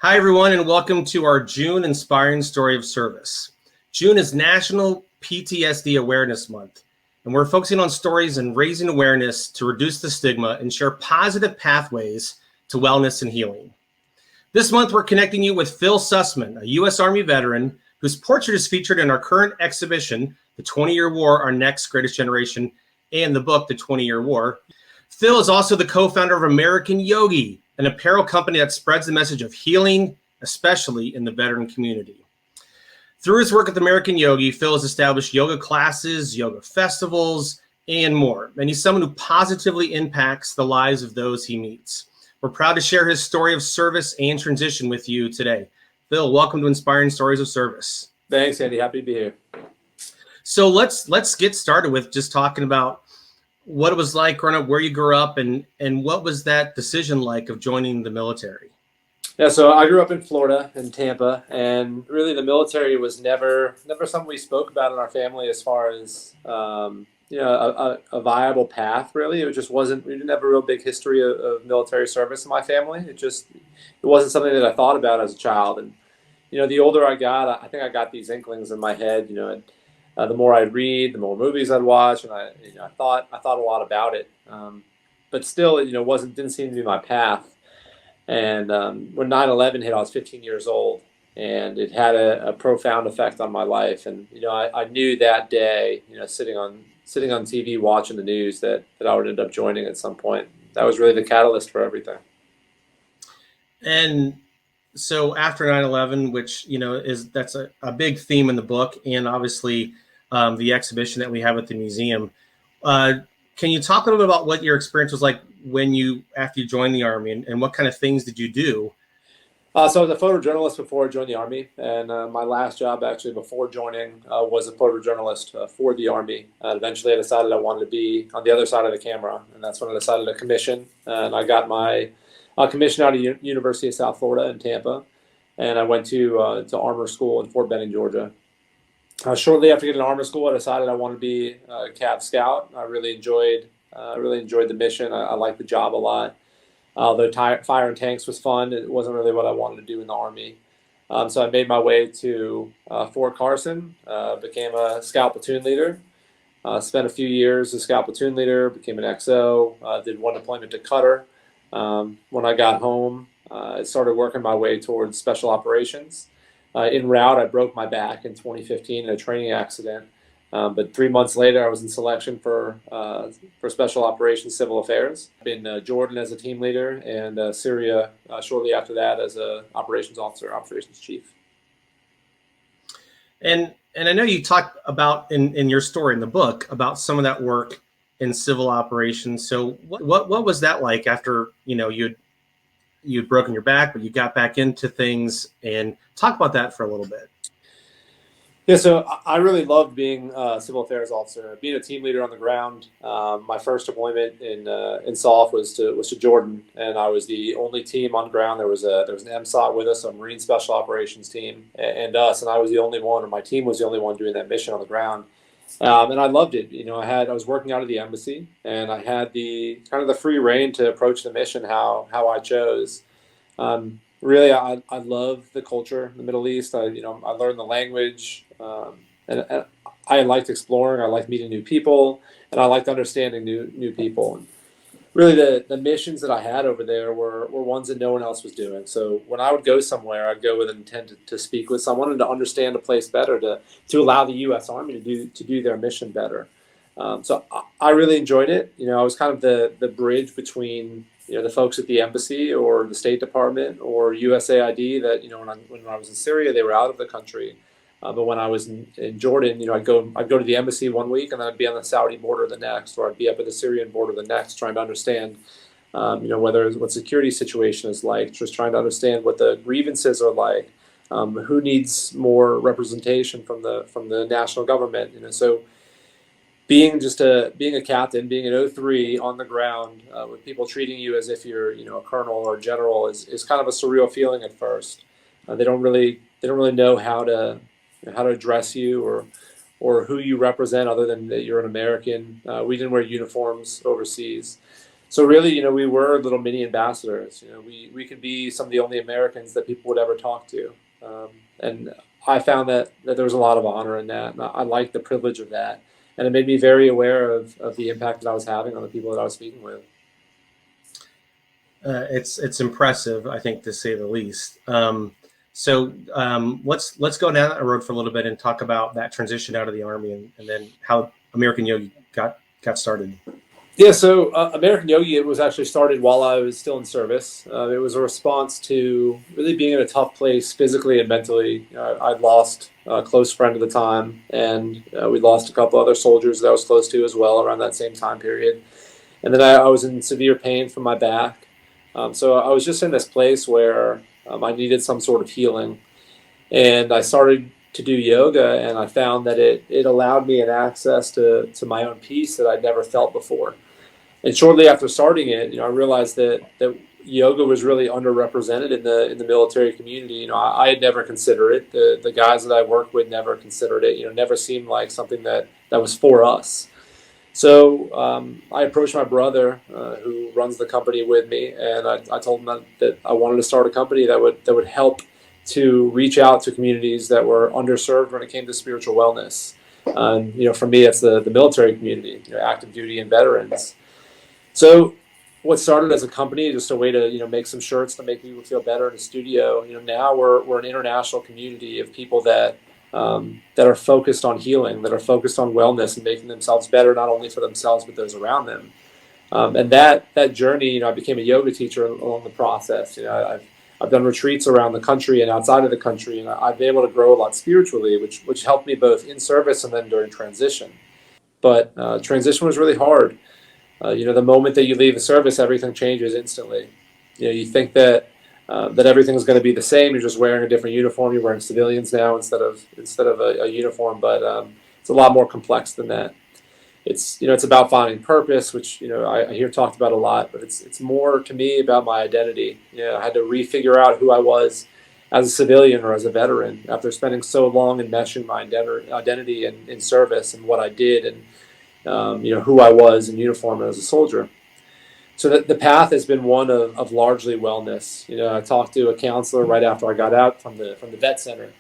Hi, everyone, and welcome to our June Inspiring Story of Service. June is National PTSD Awareness Month, and we're focusing on stories and raising awareness to reduce the stigma and share positive pathways to wellness and healing. This month, we're connecting you with Phil Sussman, a U.S. Army veteran whose portrait is featured in our current exhibition, The 20-Year War, Our Next Greatest Generation, and the book, The 20-Year War. Phil is also the co-founder of American Yogi, an apparel company that spreads the message of healing, especially in the veteran community. Through his work with American Yogi, Phil has established yoga classes, yoga festivals, and more. And he's someone who positively impacts the lives of those he meets. We're proud to share his story of service and transition with you today. Phil, welcome to Inspiring Stories of Service. Thanks, Andy. Happy to be here. So let's get started with just talking about what it was like growing up, where you grew up, and what was that decision like of joining the military? Yeah, so I grew up in Florida, in Tampa, and really the military was never something we spoke about in our family as far as a viable path. Really, it just wasn't. We didn't have a real big history of military service in my family. It wasn't something that I thought about as a child. And the older I got, I think I got these inklings in my head. The more I'd read, the more movies I'd watch, and I thought a lot about it. But still, didn't seem to be my path. And when 9/11 hit, I was 15 years old, and it had a profound effect on my life. And I knew that day, sitting on TV watching the news, that I would end up joining at some point. That was really the catalyst for everything. And so after 9/11, which that's a big theme in the book, and obviously the exhibition that we have at the museum. Can you talk a little bit about what your experience was like after you joined the Army, and what kind of things did you do? So I was a photojournalist before I joined the Army, and my last job actually before joining was a photojournalist for the Army. Eventually I decided I wanted to be on the other side of the camera, and that's when I decided to commission. And I got my commission out of University of South Florida in Tampa, and I went to armor school in Fort Benning, Georgia. Shortly after getting to armor school, I decided I wanted to be a Cav Scout. I really enjoyed the mission. I liked the job a lot. Although fire and tanks was fun, it wasn't really what I wanted to do in the Army. So I made my way to Fort Carson, became a Scout platoon leader. Spent a few years as Scout platoon leader, became an XO, did one deployment to Qatar. When I got home, I started working my way towards special operations. En route, I broke my back in 2015 in a training accident. But 3 months later, I was in selection for Special Operations Civil Affairs. I've been Jordan as a team leader, and Syria shortly after that as a operations officer, operations chief. And I know you talked about in your story in the book about some of that work in civil operations. So what was that like after you'd broken your back, but you got back into things, and talk about that for a little bit. Yeah, so I really loved being a civil affairs officer, being a team leader on the ground. My first deployment in SOF was to Jordan, and I was the only team on ground. There was an MSOT with us, a Marine Special Operations team, and us, and I was the only one, or my team was the only one doing that mission on the ground. And I loved it. I was working out of the embassy, and I had the kind of the free reign to approach the mission how I chose. Really, I love the culture in the Middle East. I learned the language, and I liked exploring. I liked meeting new people, and I liked understanding new people. And really, the missions that I had over there were ones that no one else was doing. So when I would go somewhere, I'd go with an intent to speak with someone and to understand a place better, to allow the U.S. Army to do their mission better. So I really enjoyed it. I was kind of the bridge between the folks at the embassy or the State Department or USAID that when I was in Syria, they were out of the country. But when I was in Jordan, I'd go to the embassy one week, and then I'd be on the Saudi border the next, or I'd be up at the Syrian border the next, trying to understand, what security situation is like, just trying to understand what the grievances are like, who needs more representation from the national government, So being a captain, being an O3 on the ground, with people treating you as if you're a colonel or a general is kind of a surreal feeling at first. They don't really know how to address you or who you represent, other than that you're an American. We didn't wear uniforms overseas, So really, we were little mini ambassadors. We could be some of the only Americans that people would ever talk to. And I found that there was a lot of honor in that. And I liked the privilege of that. And it made me very aware of the impact that I was having on the people that I was speaking with. It's impressive, I think, to say the least. Let's go down that road for a little bit and talk about that transition out of the Army, and then how American Yogi got started. Yeah, so American Yogi, it was actually started while I was still in service. It was a response to really being in a tough place physically and mentally. I'd lost a close friend at the time, and we lost a couple other soldiers that I was close to as well around that same time period. And then I was in severe pain from my back. So I was just in this place where I needed some sort of healing. And I started to do yoga, and I found that it allowed me an access to my own peace that I'd never felt before. And shortly after starting it, I realized that yoga was really underrepresented in the military community. I had never considered it. The guys that I worked with never considered it. Never seemed like something that was for us. So I approached my brother, who runs the company with me, and I told him that I wanted to start a company that would help to reach out to communities that were underserved when it came to spiritual wellness. For me, it's the military community, active duty and veterans. So what started as a company, just a way to make some shirts to make people feel better in a studio. Now we're an international community of people that are focused on healing, that are focused on wellness and making themselves better, not only for themselves but those around them. And that journey, I became a yoga teacher along the process. I've done retreats around the country and outside of the country, and I've been able to grow a lot spiritually, which helped me both in service and then during transition. But transition was really hard. The moment that you leave the service, everything changes instantly. You think that everything is going to be the same. You're just wearing a different uniform. You're wearing civilians now instead of a uniform, but it's a lot more complex than that. It's about finding purpose, which I hear talked about a lot, but it's more to me about my identity. I had to refigure out who I was as a civilian or as a veteran after spending so long enmeshing my identity in service and what I did, and who I was in uniform as a soldier. So the path has been one of largely wellness. I talked to a counselor right after I got out from the vet center,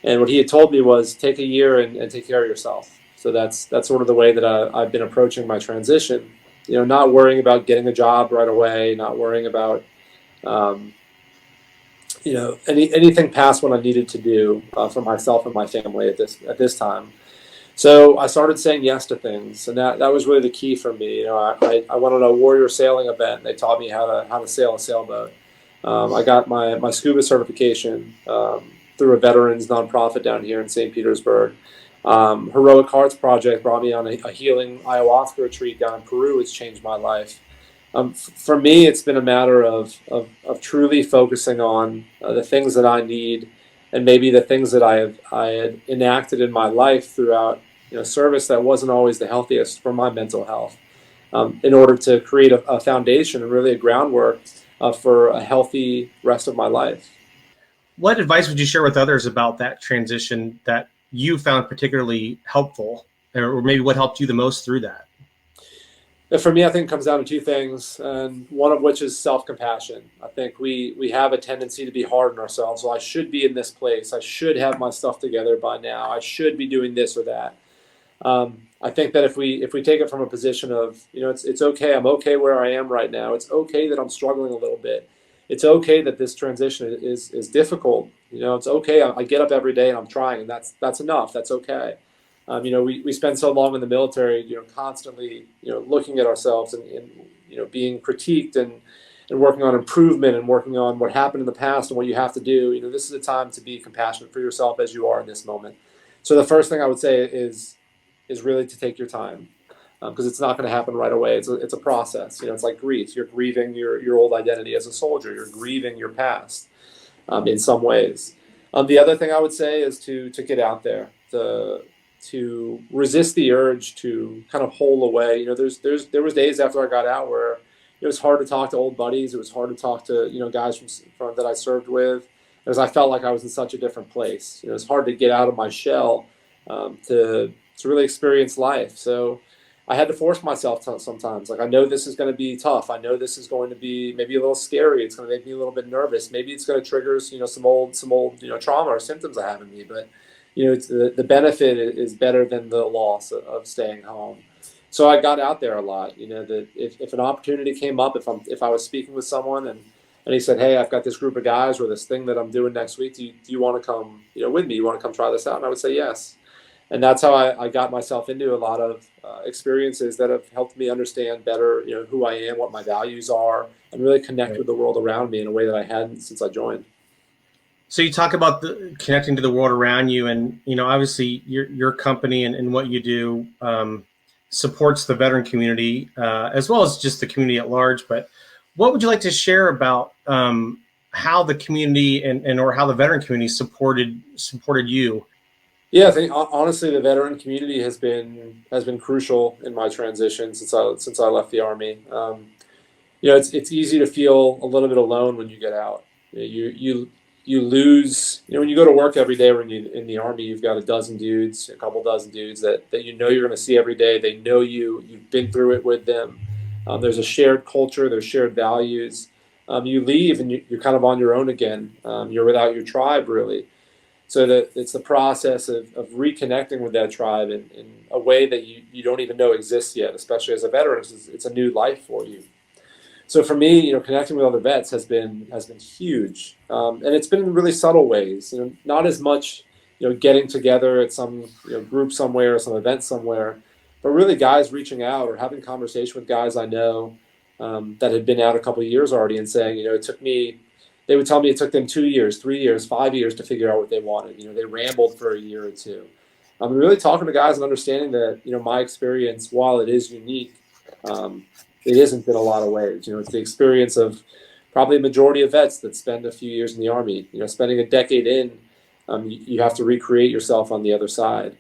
and what he had told me was take a year and take care of yourself. So that's sort of the way that I've been approaching my transition. Not worrying about getting a job right away, not worrying about anything past what I needed to do for myself and my family at this time. So I started saying yes to things, and that was really the key for me. I went on a warrior sailing event. And they taught me how to sail a sailboat. I got my scuba certification through a veterans nonprofit down here in St. Petersburg. Heroic Hearts Project brought me on a healing ayahuasca retreat down in Peru, which changed my life. For me, it's been a matter of truly focusing on the things that I need, and maybe the things that I had enacted in my life throughout service that wasn't always the healthiest for my mental health, in order to create a foundation and really a groundwork for a healthy rest of my life. What advice would you share with others about that transition that you found particularly helpful, or maybe what helped you the most through that? For me, I think it comes down to two things, and one of which is self-compassion. I think we have a tendency to be hard on ourselves. Well, I should be in this place. I should have my stuff together by now. I should be doing this or that. I think that if we take it from a position of, it's okay. I'm okay where I am right now. It's okay that I'm struggling a little bit. It's okay that this transition is difficult. It's okay. I get up every day and I'm trying, and that's enough. That's okay. We spend so long in the military, constantly, looking at ourselves and being critiqued and working on improvement and working on what happened in the past and what you have to do. This is a time to be compassionate for yourself as you are in this moment. So the first thing I would say is really to take your time, because it's not going to happen right away. It's a process. It's like grief. You're grieving your old identity as a soldier. You're grieving your past, in some ways. The other thing I would say is to get out there, to resist the urge to kind of hole away. There was days after I got out where it was hard to talk to old buddies. It was hard to talk to guys from that I served with, because I felt like I was in such a different place. It was hard to get out of my shell, to really experience life. So I had to force myself sometimes. Like, I know this is going to be tough. I know this is going to be maybe a little scary. It's going to make me a little bit nervous. Maybe it's going to trigger, some old, trauma or symptoms I have in me. But, it's the benefit is better than the loss of staying home. So I got out there a lot. That if an opportunity came up, if I was speaking with someone and he said, "Hey, I've got this group of guys or this thing that I'm doing next week. Do you want to come, with me? You want to come try this out?" And I would say yes. And that's how I got myself into a lot of experiences that have helped me understand better, who I am, what my values are, and really connect with the world around me in a way that I hadn't since I joined. So you talk about connecting to the world around you, and obviously your company and what you do supports the veteran community as well as just the community at large. But what would you like to share about how the community and or how the veteran community supported you? Yeah, I think honestly, the veteran community has been crucial in my transition since I left the Army. It's easy to feel a little bit alone when you get out. You lose. When you go to work every day, when you in the Army, you've got a couple dozen dudes that you're going to see every day. They know you. You've been through it with them. There's a shared culture. There's shared values. You leave and you're kind of on your own again. You're without your tribe, really. So it's the process of reconnecting with that tribe in a way that you don't even know exists yet, especially as a veteran. It's a new life for you. So for me, connecting with other vets has been huge, and it's been in really subtle ways. Not as much, getting together at some group somewhere or some event somewhere, but really guys reaching out or having conversation with guys I know that had been out a couple of years already and saying, it took me. They would tell me it took them 2 years, 3 years, 5 years to figure out what they wanted. They rambled for a year or two. I'm really talking to guys and understanding that my experience, while it is unique, it isn't in a lot of ways. It's the experience of probably a majority of vets that spend a few years in the Army. Spending a decade in, you have to recreate yourself on the other side.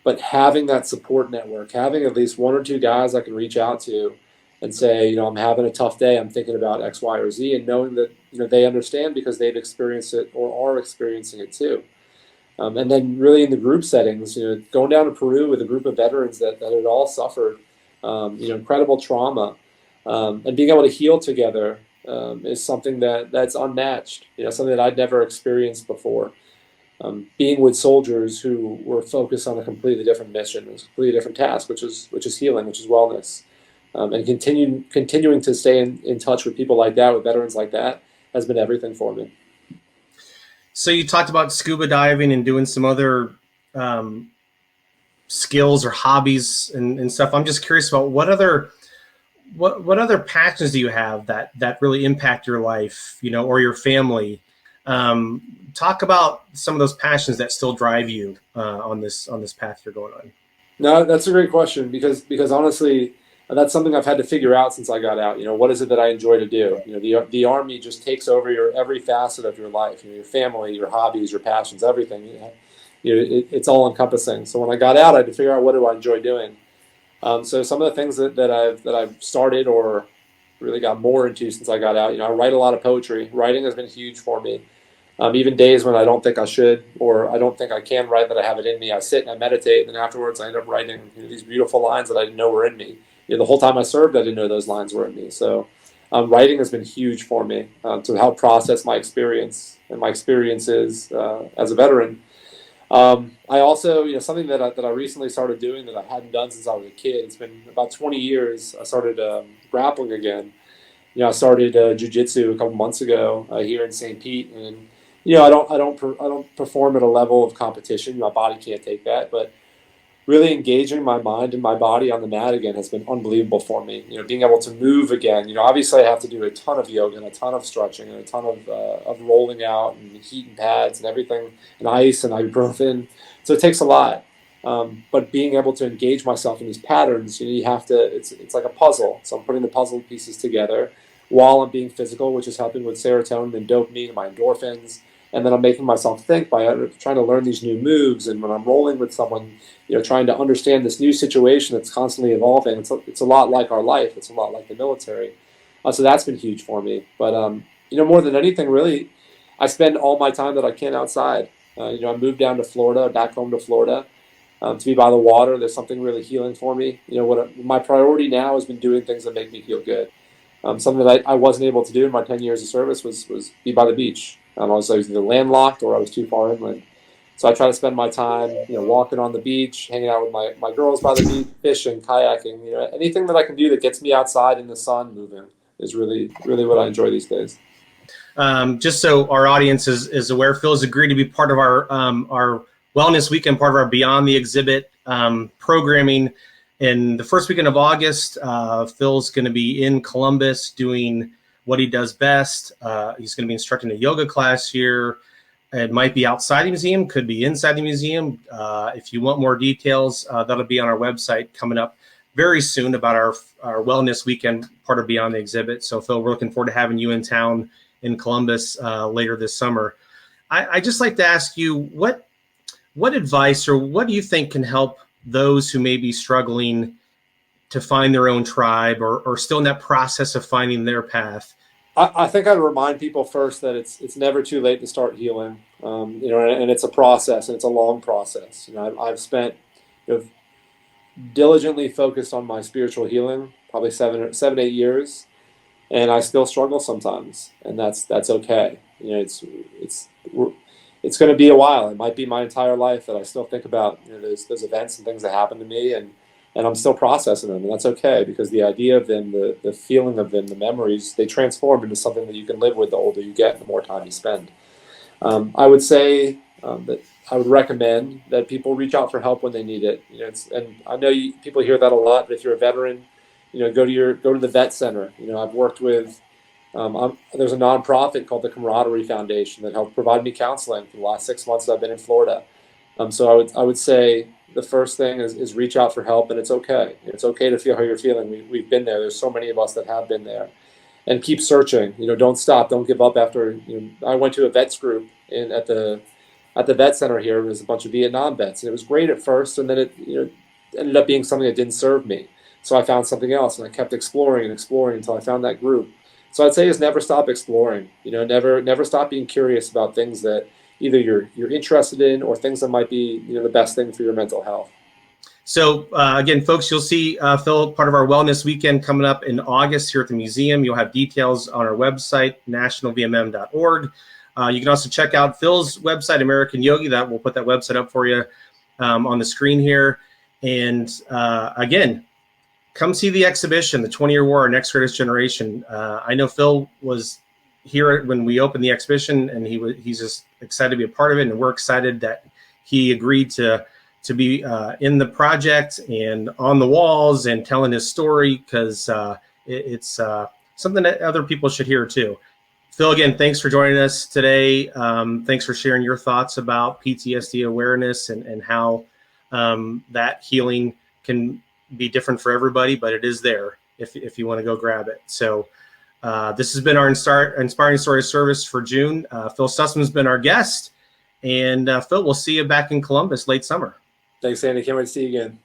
But having that support network, having at least one or two guys I can reach out to and say, I'm having a tough day, I'm thinking about X, Y, or Z, and knowing that they understand because they've experienced it or are experiencing it too. And then really in the group settings, going down to Peru with a group of veterans that had all suffered, incredible trauma, and being able to heal together is something that's unmatched. Something that I'd never experienced before. Being with soldiers who were focused on a completely different mission, a completely different task, which is healing, which is wellness, and continuing to stay in touch with people like that, with veterans like that, has been everything for me. So you talked about scuba diving and doing some other skills or hobbies and stuff. I'm just curious about what other passions do you have that really impact your life, or your family? Talk about some of those passions that still drive you on this path you're going on. No, that's a great question because honestly, that's something I've had to figure out since I got out. What is it that I enjoy to do? The Army just takes over your every facet of your life. Your family, your hobbies, your passions, everything. It's all encompassing. So when I got out, I had to figure out what do I enjoy doing. So some of the things that I've started or really got more into since I got out, I write a lot of poetry. Writing has been huge for me. Even days when I don't think I should or I don't think I can write, that I have it in me, I sit and I meditate, and then afterwards I end up writing these beautiful lines that I didn't know were in me. The whole time I served, I didn't know those lines were in me. So writing has been huge for me to help process my experience and my experiences as a veteran. I also, something that I recently started doing that I hadn't done since I was a kid. It's been about 20 years. I started grappling again. I started jiu-jitsu a couple months ago here in St. Pete, and I don't perform at a level of competition. My body can't take that, but really engaging my mind and my body on the mat again has been unbelievable for me. Being able to move again. Obviously I have to do a ton of yoga and a ton of stretching and a ton of rolling out and heat and pads and everything, and ice and ibuprofen. So it takes a lot. But being able to engage myself in these patterns, you have to. It's like a puzzle. So I'm putting the puzzle pieces together while I'm being physical, which is helping with serotonin and dopamine and my endorphins. And then I'm making myself think by trying to learn these new moves. And when I'm rolling with someone, trying to understand this new situation that's constantly evolving. It's a lot like our life. It's a lot like the military. So that's been huge for me. But more than anything, really, I spend all my time that I can outside. I moved down to Florida, back home to Florida. to be by the water. There's something really healing for me. My priority now has been doing things that make me feel good. Something that I wasn't able to do in my 10 years of service was be by the beach. I was either landlocked or I was too far inland. So I try to spend my time, walking on the beach, hanging out with my girls by the beach, fishing, kayaking, anything that I can do that gets me outside in the sun moving is really, really what I enjoy these days. Just so our audience is aware, Phil has agreed to be part of our Wellness Weekend, part of our Beyond the Exhibit programming. In the first weekend of August, Phil's going to be in Columbus doing what he does best. He's going to be instructing a yoga class here. It might be outside the museum, could be inside the museum. If you want more details, that'll be on our website coming up very soon about our Wellness Weekend, part of Beyond the Exhibit. So, Phil, we're looking forward to having you in town in Columbus later this summer. I just like to ask you, what advice or what do you think can help those who may be struggling to find their own tribe or still in that process of finding their path? I think I'd remind people first that it's never too late to start healing, and it's a process, and it's a long process. I've spent diligently focused on my spiritual healing, probably 8 years, and I still struggle sometimes, and that's okay. It's going to be a while. It might be my entire life that I still think about those events and things that happen to me, and I'm still processing them, and that's okay, because the idea of them, the feeling of them, the memories, they transform into something that you can live with the older you get, the more time you spend. I would say that I would recommend that people reach out for help when they need it. And I know people hear that a lot, but if you're a veteran, go to the vet center. I've worked with there's a nonprofit called the Camaraderie Foundation that helped provide me counseling for the last 6 months that I've been in Florida. So I would say the first thing is reach out for help, and it's okay. It's okay to feel how you're feeling. We've been there. There's so many of us that have been there, and keep searching. Don't stop. Don't give up after. I went to a vets group at the vet center here. It was a bunch of Vietnam vets, and it was great at first, and then it ended up being something that didn't serve me. So I found something else, and I kept exploring and exploring until I found that group. So I'd say is never stop exploring. Never stop being curious about things that either you're interested in or things that might be the best thing for your mental health. So again, folks, you'll see Phil, part of our Wellness Weekend coming up in August here at the museum. You'll have details on our website, nationalvmm.org. You can also check out Phil's website, American Yogi. We'll put that website up for you on the screen here. And again, come see the exhibition, The 20-Year War, Our Next Greatest Generation. I know Phil was here when we opened the exhibition, and he's just excited to be a part of it, and we're excited that he agreed to be in the project and on the walls and telling his story, because it's something that other people should hear too. Phil, again, thanks for joining us today. Thanks for sharing your thoughts about PTSD awareness and how that healing can be different for everybody, but it is there if you want to go grab it. So this has been our Inspiring Story of Service for June. Phil Sussman's been our guest. And Phil, we'll see you back in Columbus late summer. Thanks, Andy. Can't wait to see you again.